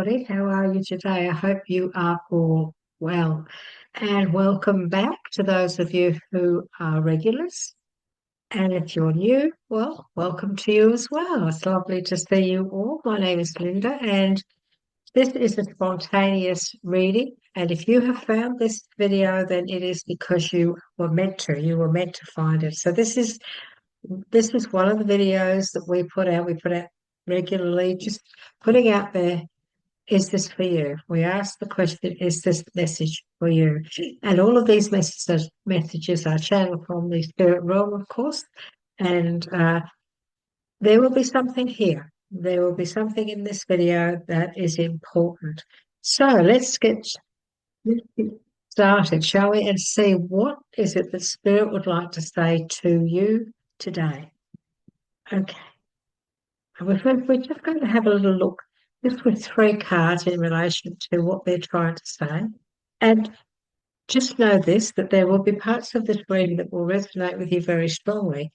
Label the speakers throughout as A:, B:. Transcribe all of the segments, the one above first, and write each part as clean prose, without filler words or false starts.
A: everybody. How are you today? I hope you are all well. And welcome back to those of you who are regulars. And if you're new, well, welcome to you as well. It's lovely to see you all. My name is Linda, and this is a spontaneous reading. And if you have found this video, then it is because you were meant to. You were meant to find it. So this is one of the videos that we put out. We put out regularly, just putting out there, is this for you? We ask the question, is this message for you? And all of these messages are channeled from the spirit realm, of course. And there will be something here. There will be something in this video that is important. So let's get started, shall we? And see, what is it that Spirit would like to say to you today? Okay. And we're just going to have a little look just with three cards in relation to what they're trying to say. And just know this, that there will be parts of this reading that will resonate with you very strongly.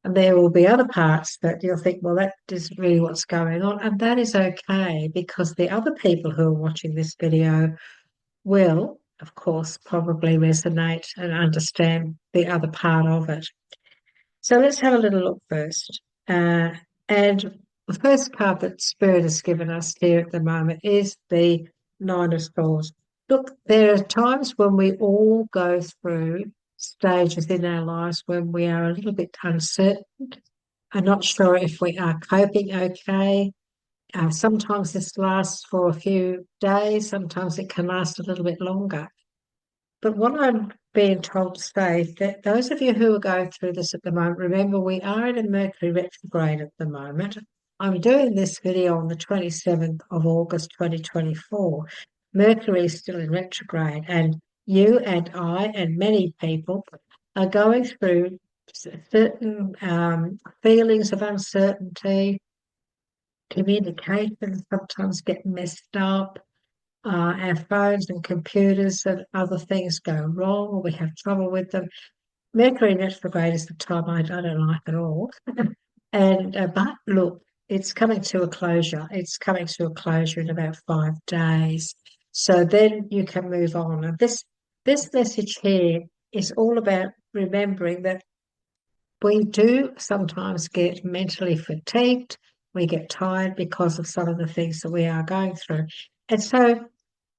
A: And there will be other parts that you'll think, well, that isn't really what's going on. And that is okay, because the other people who are watching this video will, of course, probably resonate and understand the other part of it. So let's have a little look first. And the first card that Spirit has given us here at the moment is the Nine of Swords. Look, there are times when we all go through stages in our lives when we are a little bit uncertain. I'm not sure if we are coping okay. Sometimes this lasts for a few days. Sometimes it can last a little bit longer. But what I'm being told to say, that those of you who are going through this at the moment, remember we are in a Mercury retrograde at the moment. I'm doing this video on the 27th of August 2024. Mercury is still in retrograde, and you and I and many people are going through certain feelings of uncertainty. Communication sometimes get messed up. Our phones and computers and other things go wrong, or we have trouble with them. Mercury retrograde is the time I don't like at all. And but look, it's coming to a closure. It's coming to a closure in about 5 days. So then you can move on. And this message here is all about remembering that we do sometimes get mentally fatigued. We get tired because of some of the things that we are going through. And so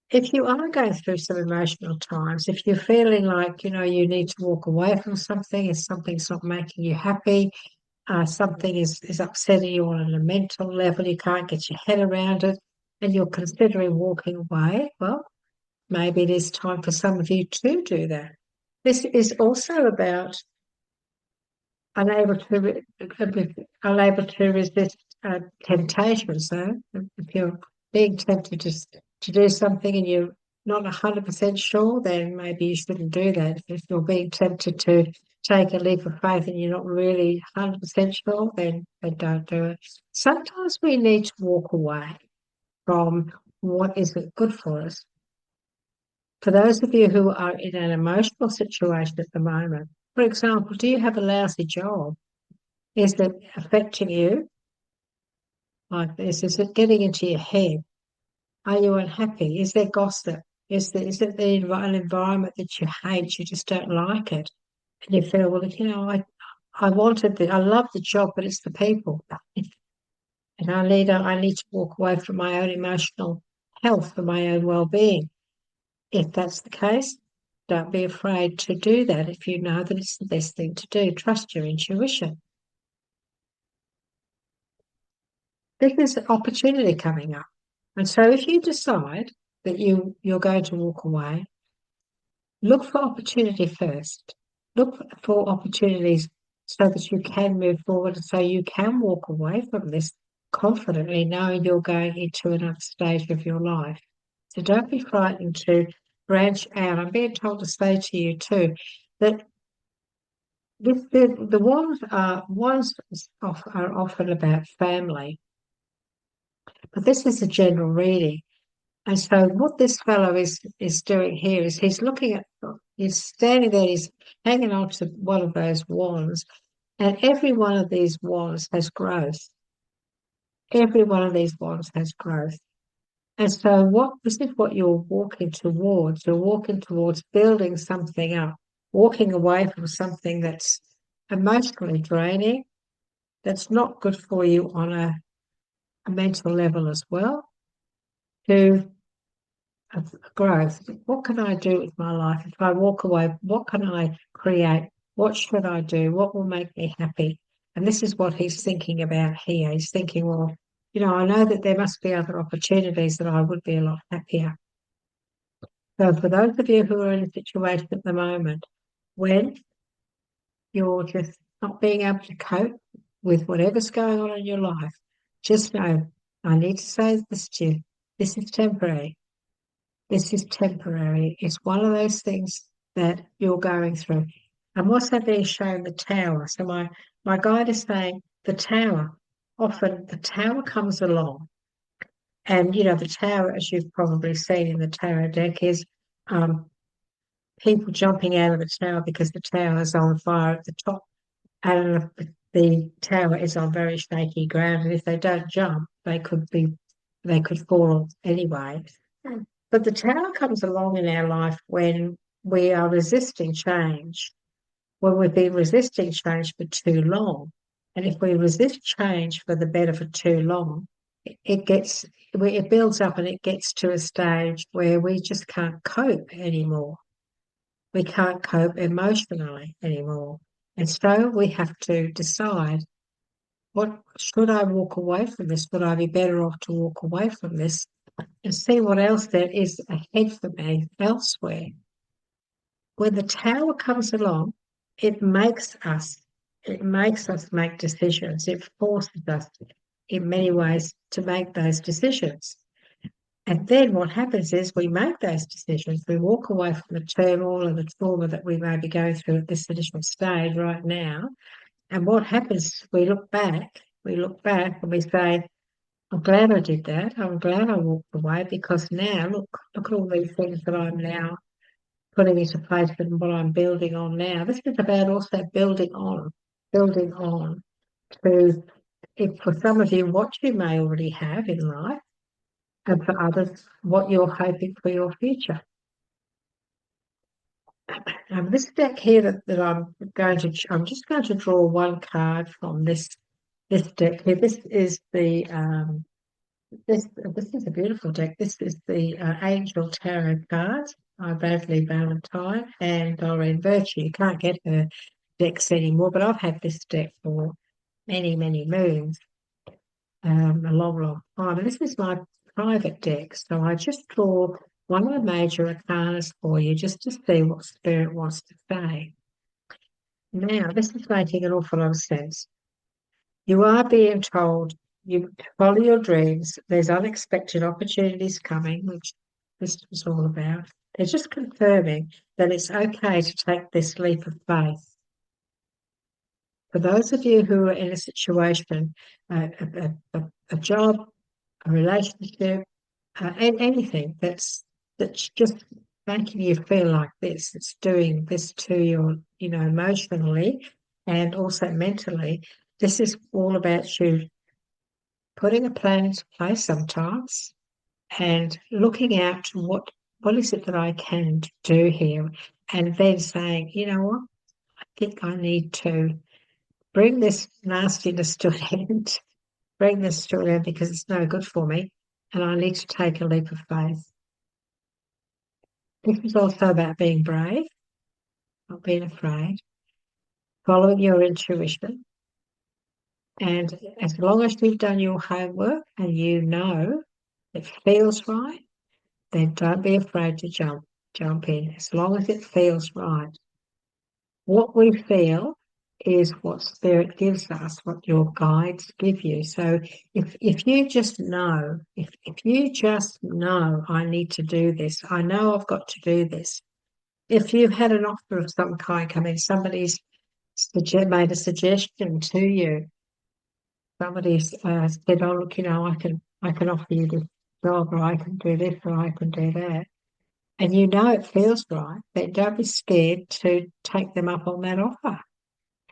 A: if you are going through some emotional times, if you're feeling like, you need to walk away from something, if something's not making you happy, something is upsetting you on a mental level, you can't get your head around it, and you're considering walking away, well, maybe it is time for some of you to do that. This is also about unable to resist temptation. So if you're being tempted to do something and you're not 100% sure, then maybe you shouldn't do that. If you're being tempted to take a leap of faith and you're not really 100% sure, then don't do it. Sometimes we need to walk away from what isn't good for us. For those of you who are in an emotional situation at the moment, for example, do you have a lousy job? Is it affecting you like this? Is it getting into your head? Are you unhappy? Is there gossip? Is it an environment that you hate? You just don't like it, and you feel, well, I love the job, but it's the people, and I need to walk away from my own emotional health, for my own well-being. If that's the case, don't be afraid to do that. If you know that it's the best thing to do, trust your intuition. There's an opportunity coming up. And so if you decide that you're going to walk away, look for opportunity first. Look for opportunities so that you can move forward and so you can walk away from this confidently, knowing you're going into another stage of your life. So don't be frightened to branch out. I'm being told to say to you too that the wands are often about family, but this is a general reading. And so what this fellow is doing here is he's standing there, he's hanging on to one of those wands, and every one of these wands has growth. Every one of these wands has growth. And so this is what you're walking towards. You're walking towards building something up, walking away from something that's emotionally draining, that's not good for you on a mental level as well, to a growth. What can I do with my life? If I walk away, what can I create? What should I do? What will make me happy? And this is what he's thinking about here. He's thinking, well, I know that there must be other opportunities that I would be a lot happier. So for those of you who are in a situation at the moment when you're just not being able to cope with whatever's going on in your life, just know, I need to say this to you, this is temporary. This is temporary. It's one of those things that you're going through. I'm also being shown the tower. So my guide is saying the tower. Often the tower comes along, and the tower, as you've probably seen in the tarot deck, is people jumping out of the tower because the tower is on fire at the top, and the tower is on very shaky ground. And if they don't jump, they could fall anyway. But the tower comes along in our life when we are resisting change, when we've been resisting change for too long. And if we resist change for the better for too long, it builds up and it gets to a stage where we just can't cope anymore. We can't cope emotionally anymore. And so we have to decide, what should I walk away from this? Would I be better off to walk away from this and see what else there is ahead for me elsewhere? When the tower comes along, it makes us make decisions. It forces us in many ways to make those decisions. And then what happens is we make those decisions. We walk away from the turmoil and the trauma that we may be going through at this initial stage right now. And what happens, we look back and we say, I'm glad I did that. I'm glad I walked away, because now look at all these things that I'm now putting into place and what I'm building on now. This is about also building on to, if for some of you, what you may already have in life, and for others, what you're hoping for your future. This deck here that I'm just going to draw one card from this deck here. This is the this is a beautiful deck. This is the Angel Tarot cards by Beverly Valentine and Doreen Virtue. You can't get her decks anymore, but I've had this deck for many, many moons, a long, long time. And this is my private deck. So I just draw one of the major arcanas for you just to see what Spirit wants to say. Now, this is making an awful lot of sense. You are being told you follow your dreams. There's unexpected opportunities coming, which this was all about. They're just confirming that it's okay to take this leap of faith. For those of you who are in a situation, a job, a relationship, and anything that's just making you feel like this, it's doing this to you, emotionally and also mentally. This is all about you putting a plan into place sometimes and looking out to what is it that I can do here, and then saying, you know what, I think I need to bring this nastiness to an end, because it's no good for me, and I need to take a leap of faith. This is also about being brave, not being afraid, following your intuition. And as long as you've done your homework and it feels right, then don't be afraid to jump in, as long as it feels right. What we feel is what Spirit gives us, what your guides give you. So if you just know, if you just know, I need to do this, I know I've got to do this. If you've had an offer of some kind come in, somebody's made a suggestion to you, somebody's said, oh, look, I can offer you this job, or I can do this, or I can do that, and it feels right, then don't be scared to take them up on that offer.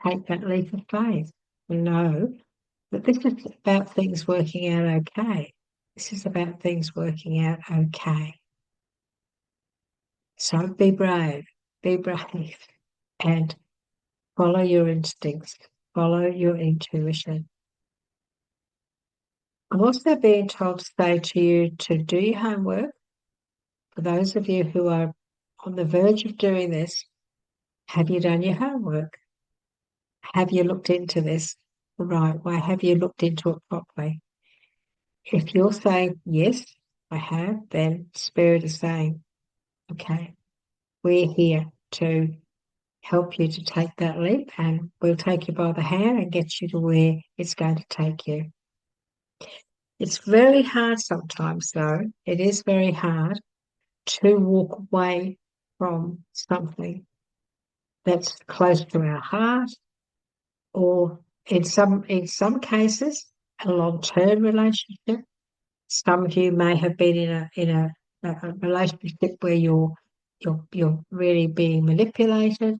A: Take that leap of faith and know that this is about things working out okay. This is about things working out okay. So be brave, and follow your instincts, follow your intuition. I'm also being told to say to you to do your homework. For those of you who are on the verge of doing this, have you done your homework? Have you looked into this the right way? Have you looked into it properly? If you're saying, yes, I have, then Spirit is saying, okay, we're here to help you to take that leap, and we'll take you by the hand and get you to where it's going to take you. It's very hard sometimes, though. It is very hard to walk away from something that's close to our heart, or in some cases, a long-term relationship. Some of you may have been in a relationship where you're really being manipulated,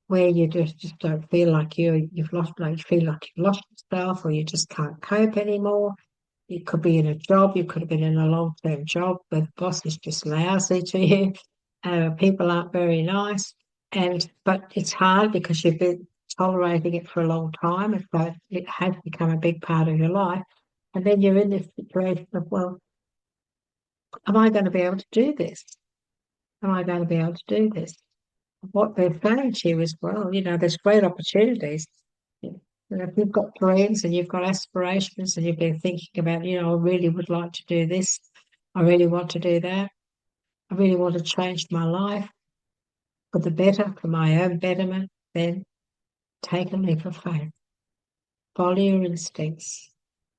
A: where you just don't feel like you've lost, like you feel like you've lost yourself, or you just can't cope anymore. You could be in a job, you could have been in a long-term job where the boss is just lousy to you. People aren't very nice, but it's hard because you've been tolerating it for a long time, and so it has become a big part of your life. And then you're in this situation of, well, am I going to be able to do this? Am I going to be able to do this? What they're saying to you is, well, there's great opportunities. If you've got dreams and you've got aspirations and you've been thinking about, I really would like to do this, I really want to do that, I really want to change my life for the better, for my own betterment, then take a leap of faith. Follow your instincts,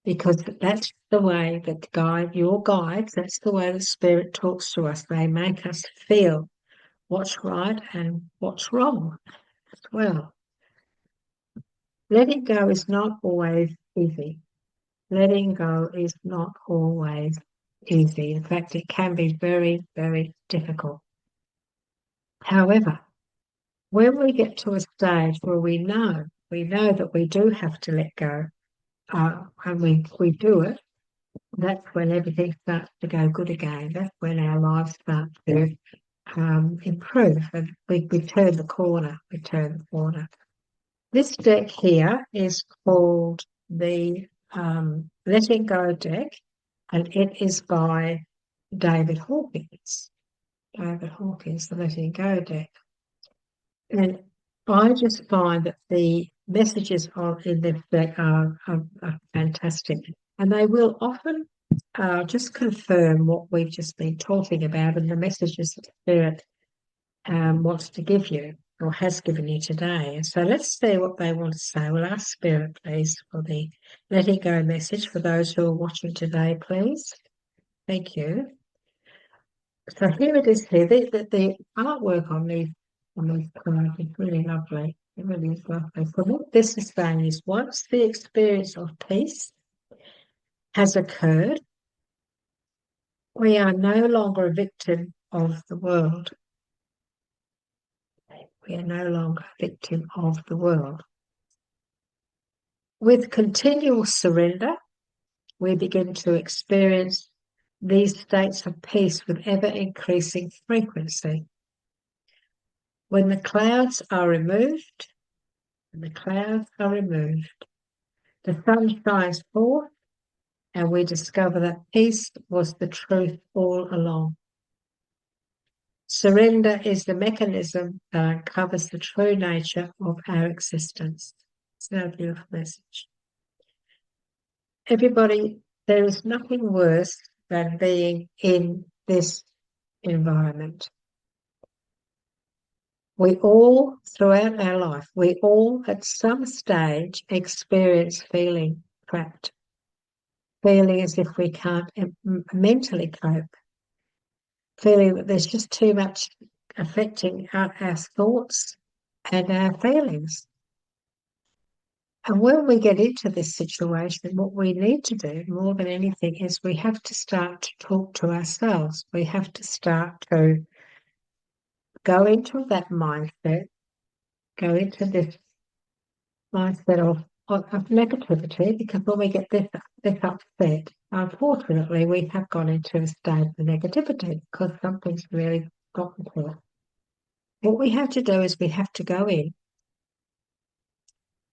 A: because that's the way that your guides, that's the way the Spirit talks to us. They make us feel what's right and what's wrong as well. Letting go is not always easy. Letting go is not always easy. In fact, it can be very, very difficult. However, when we get to a stage where we know that we do have to let go, and we do it, that's when everything starts to go good again. That's when our lives start to improve, and we turn the corner. We turn the corner. This deck here is called the Letting Go deck, and it is by David Hawkins. David Hawkins, the Letting Go deck. And I just find that the messages in this deck are fantastic, and they will often just confirm what we've just been talking about and the messages that Spirit wants to give you or has given you today. And so let's see what they want to say. We'll ask Spirit, please, for the letting go message for those who are watching today, please. Thank you. So here it is here. The artwork on these cards is really lovely. It really is lovely. So what this is saying is, once the experience of peace has occurred, we are no longer a victim of the world. We are no longer a victim of the world. With continual surrender, we begin to experience these states of peace with ever-increasing frequency. When the clouds are removed, the sun shines forth, and we discover that peace was the truth all along. Surrender is the mechanism that uncovers the true nature of our existence. It's a beautiful message. Everybody, there is nothing worse than being in this environment. We all, throughout our life, we all at some stage experience feeling trapped, feeling as if we can't mentally cope, feeling that there's just too much affecting our thoughts and our feelings. And when we get into this situation, what we need to do more than anything is we have to start to talk to ourselves. We have to start to go into that mindset, go into this mindset of of negativity, because when we get this upset, unfortunately, we have gone into a state of negativity because something's really gotten to us. What we have to do is we have to go in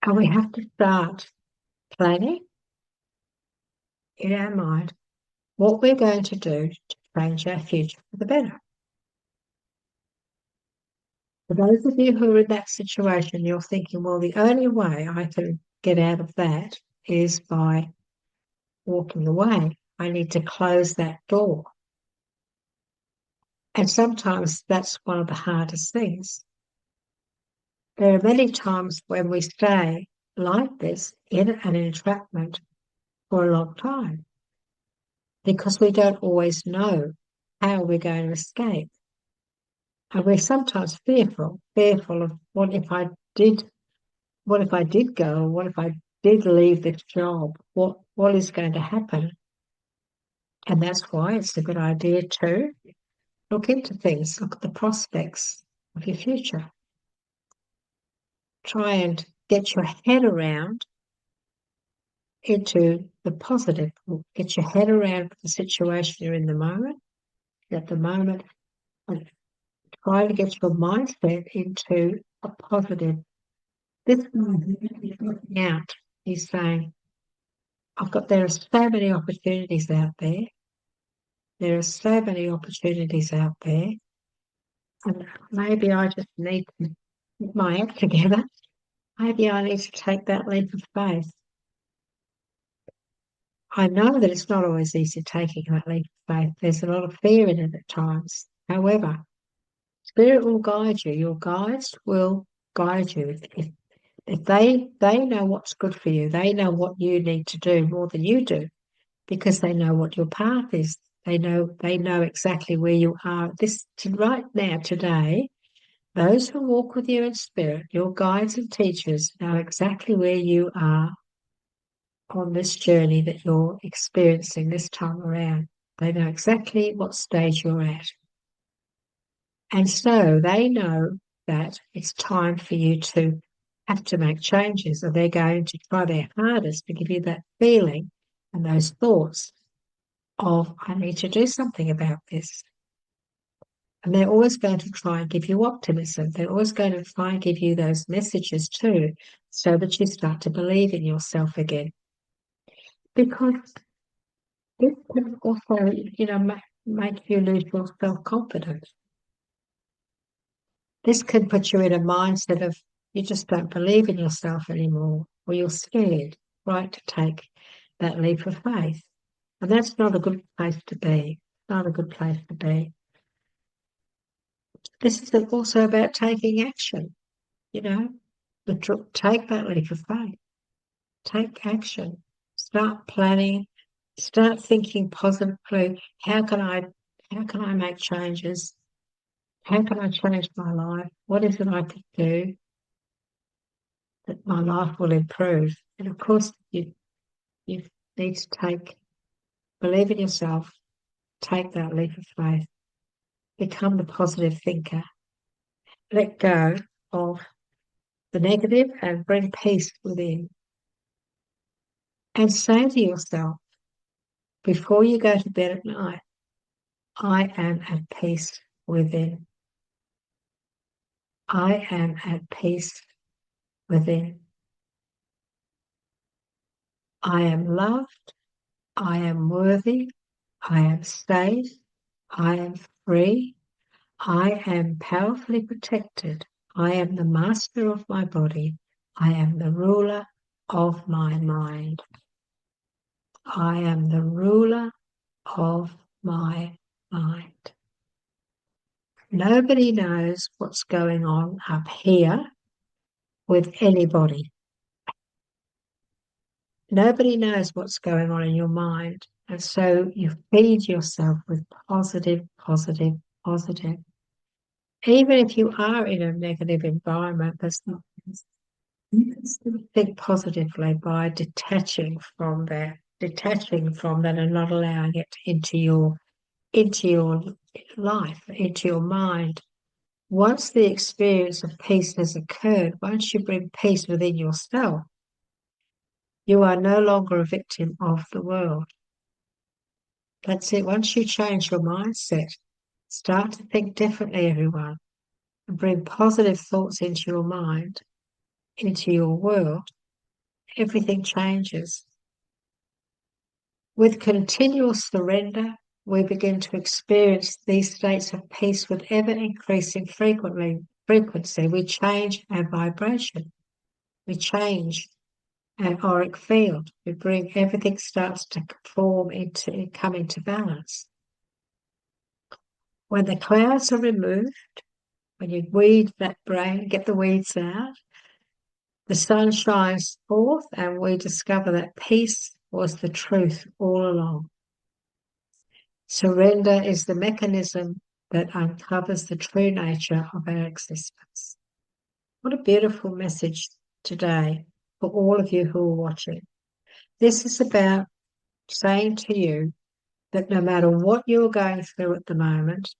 A: and we have to start planning in our mind what we're going to do to change our future for the better. For those of you who are in that situation, you're thinking, well, the only way I can get out of that is by walking away. I need to close that door. And sometimes that's one of the hardest things. There are many times when we stay like this in an entrapment for a long time because we don't always know how we're going to escape. And we're sometimes fearful of what if I did go, or what if I did leave this job? What is going to happen? And that's why it's a good idea to look into things, look at the prospects of your future. Try and get your head around into the positive. Get your head around the situation you're in the moment. At the moment, and try to get your mindset into a positive. This moment is looking out. He's saying, there are so many opportunities out there. There are so many opportunities out there. And maybe I just need to get my act together. Maybe I need to take that leap of faith. I know that it's not always easy taking that leap of faith. There's a lot of fear in it at times. However, Spirit will guide you. Your guides will guide you. If they know what's good for you, they know what you need to do more than you do, because they know what your path is. They know exactly where you are. Right now, today, those who walk with you in spirit, your guides and teachers, know exactly where you are on this journey that you're experiencing this time around. They know exactly what stage you're at. And so they know that it's time for you to have to make changes, or they're going to try their hardest to give you that feeling and those thoughts of, I need to do something about this. And they're always going to try and give you optimism. They're always going to try and give you those messages too, so that you start to believe in yourself again. Because this can also, make you lose your self-confidence. This can put you in a mindset of you just don't believe in yourself anymore, or you're scared, right, to take that leap of faith. And that's not a good place to be. Not a good place to be. This is also about taking action, take that leap of faith. Take action. Start planning. Start thinking positively. How can I make changes? How can I change my life? What is it I could do that my life will improve? And of course, you need to believe in yourself, take that leap of faith, become the positive thinker, let go of the negative and bring peace within. And say to yourself, before you go to bed at night, I am at peace within. I am at peace within. I am loved. I am worthy. I am safe. I am free. I am powerfully protected. I am the master of my body. I am the ruler of my mind. I am the ruler of my mind. Nobody knows what's going on up here with anybody. Nobody knows what's going on in your mind. And so you feed yourself with positive, positive, positive. Even if you are in a negative environment, you can still think positively by detaching from that and not allowing it into your life, into your mind. Once the experience of peace has occurred, once you bring peace within yourself, You are no longer a victim of the world. That's it. Once you change your mindset, start to think differently, everyone, and bring positive thoughts into your mind, into your world, everything changes. With continual surrender, we begin to experience these states of peace with ever-increasing frequency. We change our vibration. We change our auric field. We bring everything starts to come into balance. When the clouds are removed, when you weed that brain, get the weeds out, the sun shines forth and we discover that peace was the truth all along. Surrender is the mechanism that uncovers the true nature of our existence. What a beautiful message today for all of you who are watching. This is about saying to you that no matter what you're going through at the moment,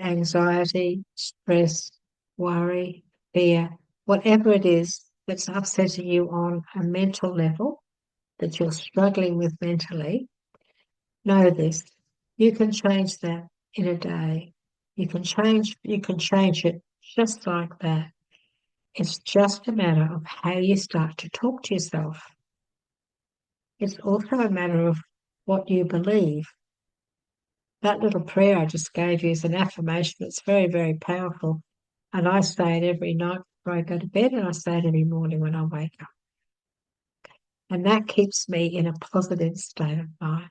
A: anxiety, stress, worry, fear, whatever it is that's upsetting you on a mental level, that you're struggling with mentally, know this. You can change that in a day. You can change it just like that. It's just a matter of how you start to talk to yourself. It's also a matter of what you believe. That little prayer I just gave you is an affirmation that's very, very powerful. And I say it every night before I go to bed, and I say it every morning when I wake up. And that keeps me in a positive state of mind.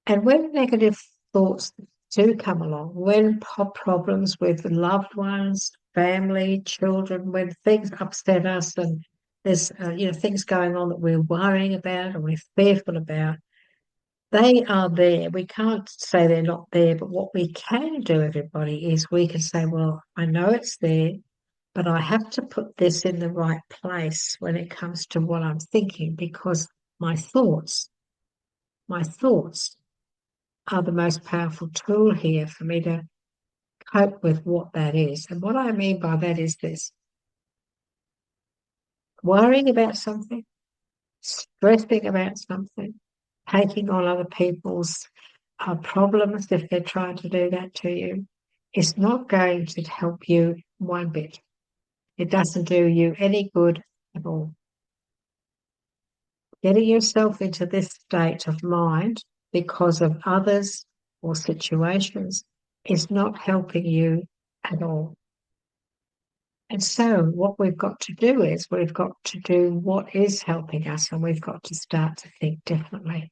A: And when negative thoughts do come along, when problems with loved ones, family, children, when things upset us and there's things going on that we're worrying about or we're fearful about, they are there. We can't say they're not there, but what we can do, everybody, is we can say, well, I know it's there, but I have to put this in the right place when it comes to what I'm thinking, because my thoughts are the most powerful tool here for me to cope with what that is. And what I mean by that is this: worrying about something, stressing about something, taking on other people's problems if they're trying to do that to you, is not going to help you one bit. It doesn't do you any good at all. Getting yourself into this state of mind because of others or situations is not helping you at all. And so what we've got to do is we've got to do what is helping us, and we've got to start to think differently.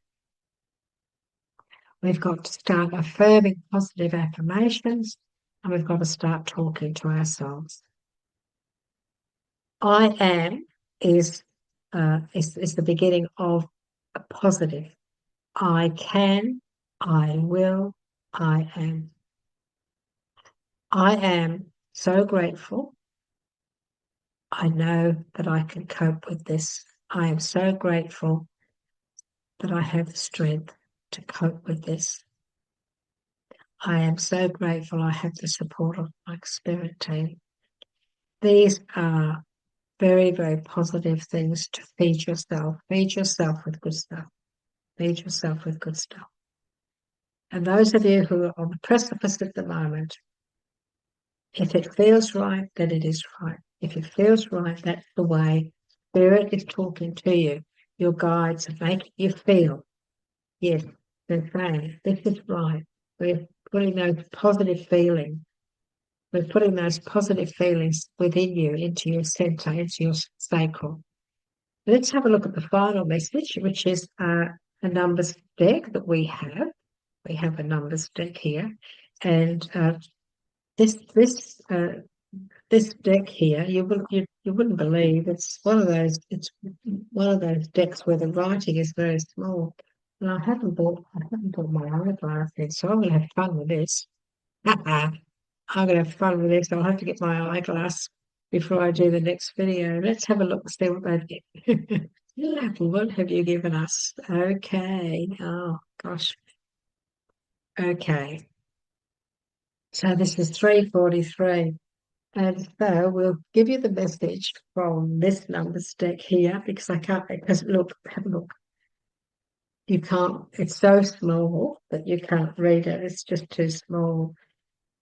A: We've got to start affirming positive affirmations, and we've got to start talking to ourselves. I am is the beginning of a positive. I can, I will, I am. I am so grateful. I know that I can cope with this. I am so grateful that I have the strength to cope with this. I am so grateful I have the support of my spirit team. These are very, very positive things to feed yourself. Feed yourself with good stuff. Feed yourself with good stuff. And those of you who are on the precipice at the moment, if it feels right, then it is right. If it feels right, that's the way Spirit is talking to you. Your guides are making you feel, yes, they're saying, this is right. We're putting those positive feelings. We're putting those positive feelings within you, into your center, into your sacral. Let's have a look at the final message, which is a numbers deck that we have. We have a numbers deck here, and this deck here, you wouldn't believe, it's one of those decks where the writing is very small. And I haven't bought my eyeglass in, so I'm going to have fun with this. I'm going to have fun with this. I'll have to get my eyeglass before I do the next video. Let's have a look and see what they've given. What have you given us? Okay. Oh, gosh. Okay. So this is 343. And so we'll give you the message from this numbers deck here because I can't, because look, have a look. You can't, it's so small that you can't read it. It's just too small.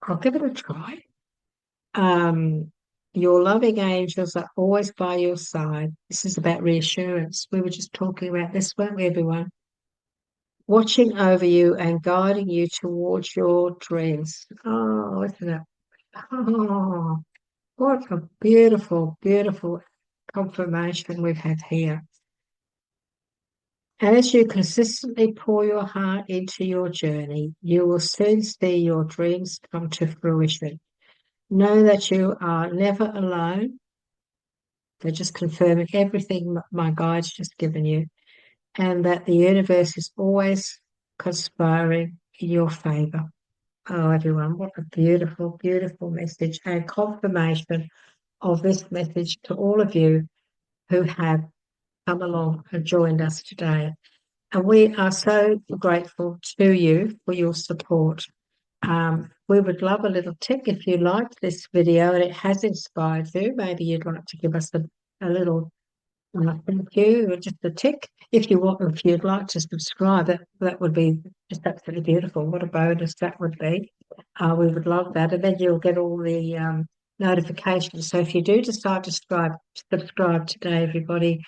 A: I'll give it a try. Your loving angels are always by your side. This is about reassurance. We were just talking about this, weren't we, everyone? Watching over you and guiding you towards your dreams. Oh, isn't it? Oh, what a beautiful, beautiful confirmation we've had here. As you consistently pour your heart into your journey, you will soon see your dreams come to fruition. Know that you are never alone. They're just confirming everything my guide's just given you, and that the universe is always conspiring in your favor. Oh, everyone, what a beautiful, beautiful message and confirmation of this message to all of you who have come along and joined us today. And we are so grateful to you for your support. We would love a little tick if you liked this video and it has inspired you. Maybe you'd like to give us a little thank you or just a tick. If you want, if you'd like to subscribe, that would be just absolutely beautiful. What a bonus that would be. We would love that. And then you'll get all the notifications. So if you do decide to subscribe today, everybody,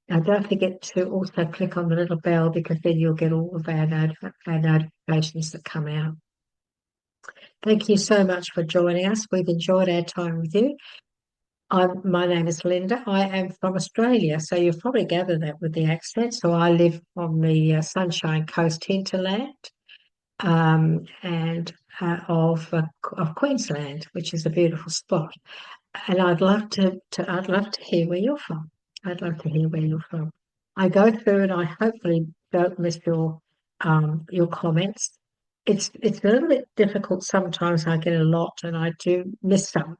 A: now, don't forget to also click on the little bell because then you'll get all of our notifications that come out. Thank you so much for joining us. We've enjoyed our time with you. My name is Linda. I am from Australia, so you'll probably gather that with the accent. So I live on the Sunshine Coast hinterland and of Queensland, which is a beautiful spot. And I'd love to hear where you're from. I'd love to hear where you're from. I go through and I hopefully don't miss your comments. It's a little bit difficult sometimes. I get a lot and I do miss some.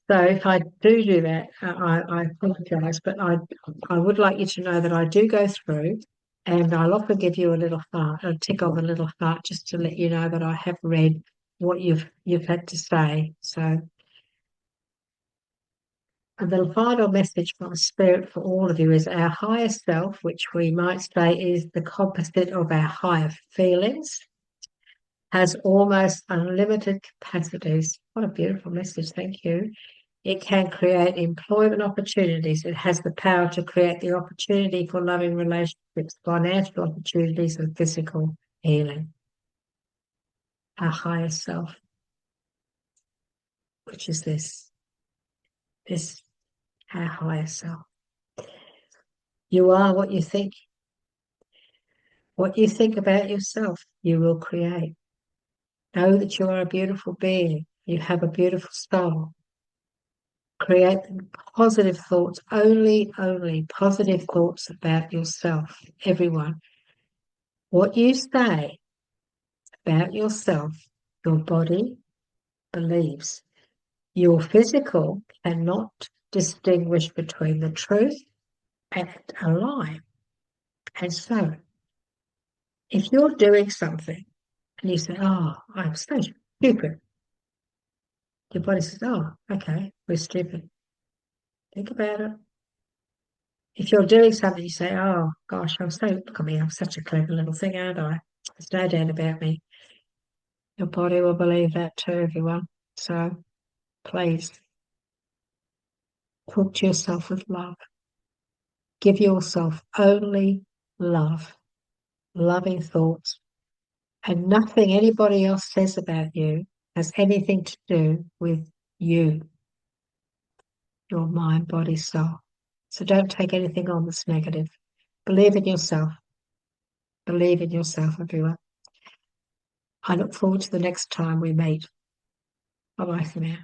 A: So if I do that, I apologise. But I would like you to know that I do go through, and I'll often give you a little heart, a tick of a little heart, just to let you know that I have read what you've had to say. So. And the final message from Spirit for all of you is our higher self, which we might say is the composite of our higher feelings, has almost unlimited capacities. What a beautiful message. Thank you. It can create employment opportunities. It has the power to create the opportunity for loving relationships, financial opportunities, and physical healing. Our higher self, which is this, our higher self. You are what you think. What you think about yourself, you will create. Know that you are a beautiful being. You have a beautiful soul. Create positive thoughts, only positive thoughts about yourself, everyone. What you say about yourself, your body believes. Your physical cannot distinguish between the truth and a lie. And so, if you're doing something and you say, oh, I'm so stupid, your body says, oh, okay, we're stupid. Think about it. If you're doing something, you say, oh, gosh, look at me, I'm such a clever little thing, aren't I? There's no doubt about me. Your body will believe that too, everyone. So please talk to yourself with love. Give yourself only love, loving thoughts, and nothing anybody else says about you has anything to do with you, your mind, body, soul. So don't take anything on that's negative. Believe in yourself. Believe in yourself, everyone. I look forward to the next time we meet. Bye-bye for now.